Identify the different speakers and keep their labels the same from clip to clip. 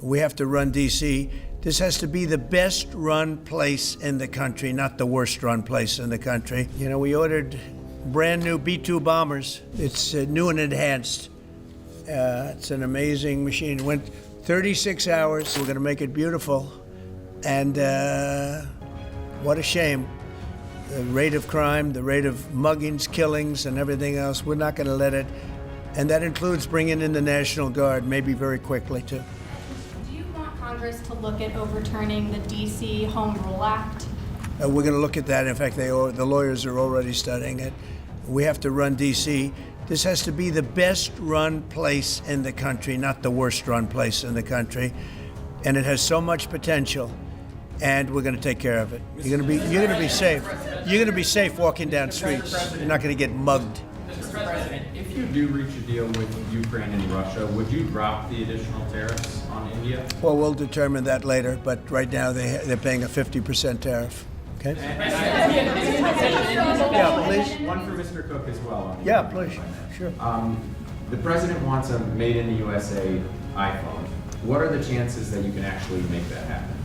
Speaker 1: We have to run D.C. This has to be the best run place in the country, not the worst run place in the country. You know, we ordered brand new B-2 bombers. It's new and enhanced. It's an amazing machine. It went 36 hours. We're going to make it beautiful. And what a shame. The rate of crime, the rate of muggings, killings, and everything else, we're not going to let it. And that includes bringing in the National Guard, maybe very quickly, too.
Speaker 2: Do you want Congress to look at overturning the D.C. Home Rule Act?
Speaker 1: We're going to look at that. In fact, the lawyers are already studying it. We have to run D.C. This has to be the best run place in the country, not the worst run place in the country. And it has so much potential. And we're going to take care of it. You're going to be safe. You're going to be safe walking down streets. You're not going to get mugged.
Speaker 3: Mr. President, if you do reach a deal with Ukraine and Russia, would you drop the additional tariffs on India?
Speaker 1: Well, we'll determine that later. But right now they're paying a 50% tariff. Okay. Yeah, please.
Speaker 3: One for Mr. Cook as well.
Speaker 1: Yeah, please. Sure.
Speaker 3: The president wants a made in the USA iPhone. What are the chances that you can actually make that happen?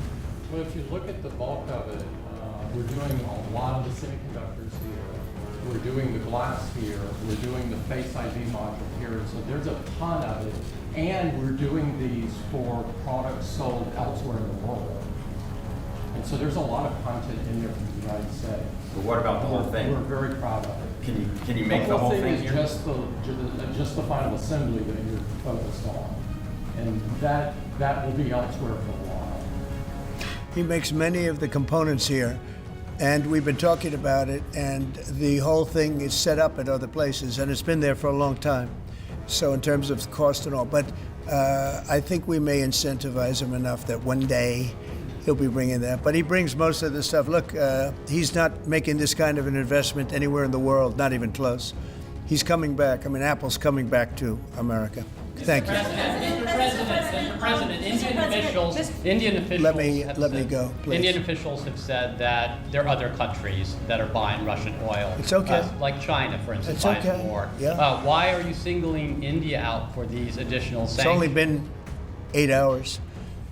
Speaker 4: Well, if you look at the bulk of it, we're doing a lot of the semiconductors here. We're doing the glass here. We're doing the Face ID module here. So there's a ton of it. And we're doing these for products sold elsewhere in the world. And so there's a lot of content in there from the United States.
Speaker 3: But what about the whole thing?
Speaker 4: We're very proud of it.
Speaker 3: Can you make the whole thing
Speaker 4: is
Speaker 3: here?
Speaker 4: just the final assembly that you're focused on. And that will be elsewhere for a while.
Speaker 1: He makes many of the components here, and we've been talking about it, and the whole thing is set up at other places, and it's been there for a long time. So in terms of cost and all, but I think we may incentivize him enough that one day he'll be bringing that. But he brings most of the stuff. Look, he's not making this kind of an investment anywhere in the world, not even close. He's coming back. I mean, Apple's coming back to America. Thank you.
Speaker 5: Mr. President, Indian officials
Speaker 1: Let me go, please.
Speaker 5: Indian officials have said that there are other countries that are buying Russian oil.
Speaker 1: It's okay.
Speaker 5: Like China, for instance,
Speaker 1: It's
Speaker 5: buying
Speaker 1: okay.
Speaker 5: more.
Speaker 1: Yeah.
Speaker 5: Why are you singling India out for these additional sanctions?
Speaker 1: It's only been 8 hours.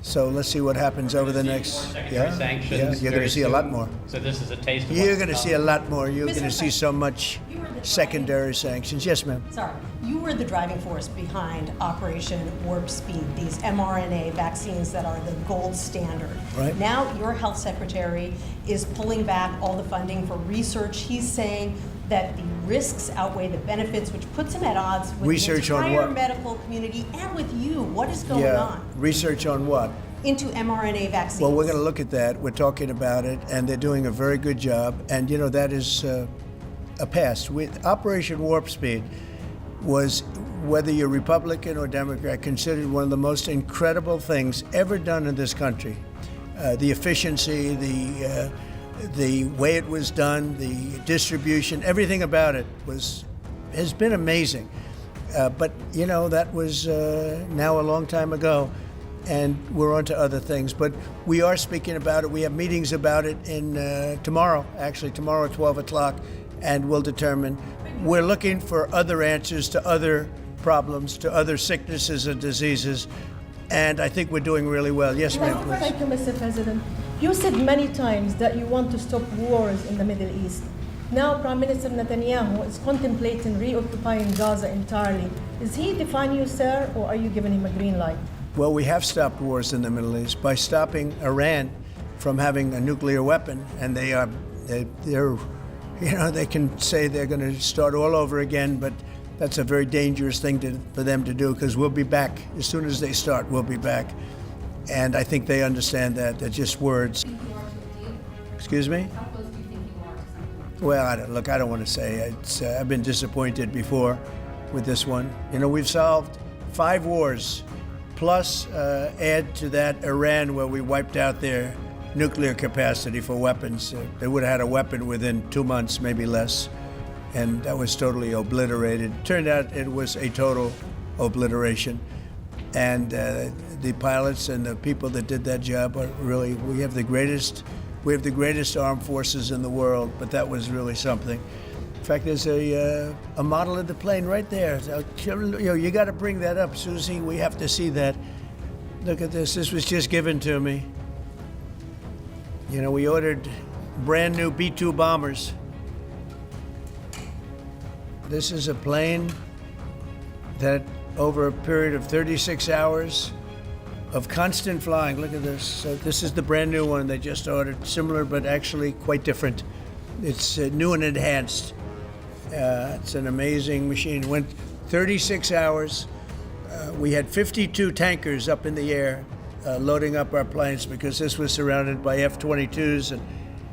Speaker 1: So let's see what happens over the next.
Speaker 5: Sanctions
Speaker 1: You're going to see a lot more.
Speaker 5: So this is a taste of
Speaker 1: You're going to see a lot more. You're going to see
Speaker 6: President,
Speaker 1: so much secondary sanctions. Yes, ma'am.
Speaker 6: Sorry, you were the driving force behind Operation Warp Speed, these mRNA vaccines that are the gold standard.
Speaker 1: Right.
Speaker 6: Now your health secretary is pulling back all the funding for research. He's saying that the risks outweigh the benefits, which puts him at odds with
Speaker 1: Research
Speaker 6: the
Speaker 1: on
Speaker 6: entire
Speaker 1: what?
Speaker 6: medical community and with you. What is going on?
Speaker 1: Research on what?
Speaker 6: Into mRNA vaccines.
Speaker 1: Well, we're going to look at that. We're talking about it, and they're doing a very good job. And, you know, that is a past. Operation Warp Speed was, whether you're Republican or Democrat, considered one of the most incredible things ever done in this country. The efficiency, the way it was done, the distribution, everything about it has been amazing. But, you know, that was now a long time ago, and we're on to other things. But we are speaking about it. We have meetings about it tomorrow at 12 o'clock, and we'll determine. We're looking for other answers to other problems, to other sicknesses and diseases, and I think we're doing really well. Yes, ma'am, please.
Speaker 7: Thank you, Mr. President. You said many times that you want to stop wars in the Middle East. Now, Prime Minister Netanyahu is contemplating reoccupying Gaza entirely. Is he defying you, sir, or are you giving him a green light?
Speaker 1: Well, we have stopped wars in the Middle East by stopping Iran from having a nuclear weapon, and they're you know, they can say they're going to start all over again, but that's a very dangerous thing for them to do, because we'll be back. As soon as they start, we'll be back. And I think they understand that. They're just words. Excuse me?
Speaker 2: How close do you think you are to something?
Speaker 1: Well, I don't want to say. I've been disappointed before with this one. You know, we've solved 5 wars, plus add to that Iran, where we wiped out their nuclear capacity for weapons. They would have had a weapon within 2 months, maybe less, and that was totally obliterated. Turned out it was a total obliteration, and the pilots and the people that did that job are really, we have the greatest armed forces in the world, but that was really something. In fact, there's a model of the plane right there. So, you know, you got to bring that up, Susie. We have to see that. Look at this. This was just given to me. You know, we ordered brand new B-2 bombers. This is a plane that over a period of 36 hours of constant flying, look at this. So this is the brand new one they just ordered, similar but actually quite different. It's new and enhanced. It's an amazing machine. Went 36 hours. We had 52 tankers up in the air loading up our planes because this was surrounded by F-22s and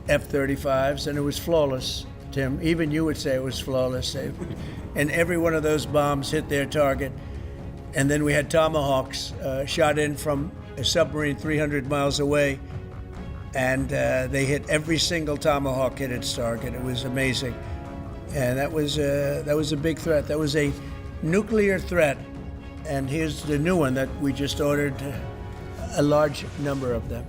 Speaker 1: F-35s, and it was flawless, Tim. Even you would say it was flawless. And every one of those bombs hit their target. And then we had Tomahawks shot in from a submarine 300 miles away, and they hit every single Tomahawk hit its target. It was amazing. And that was a big threat. That was a nuclear threat. And here's the new one that we just ordered, a large number of them.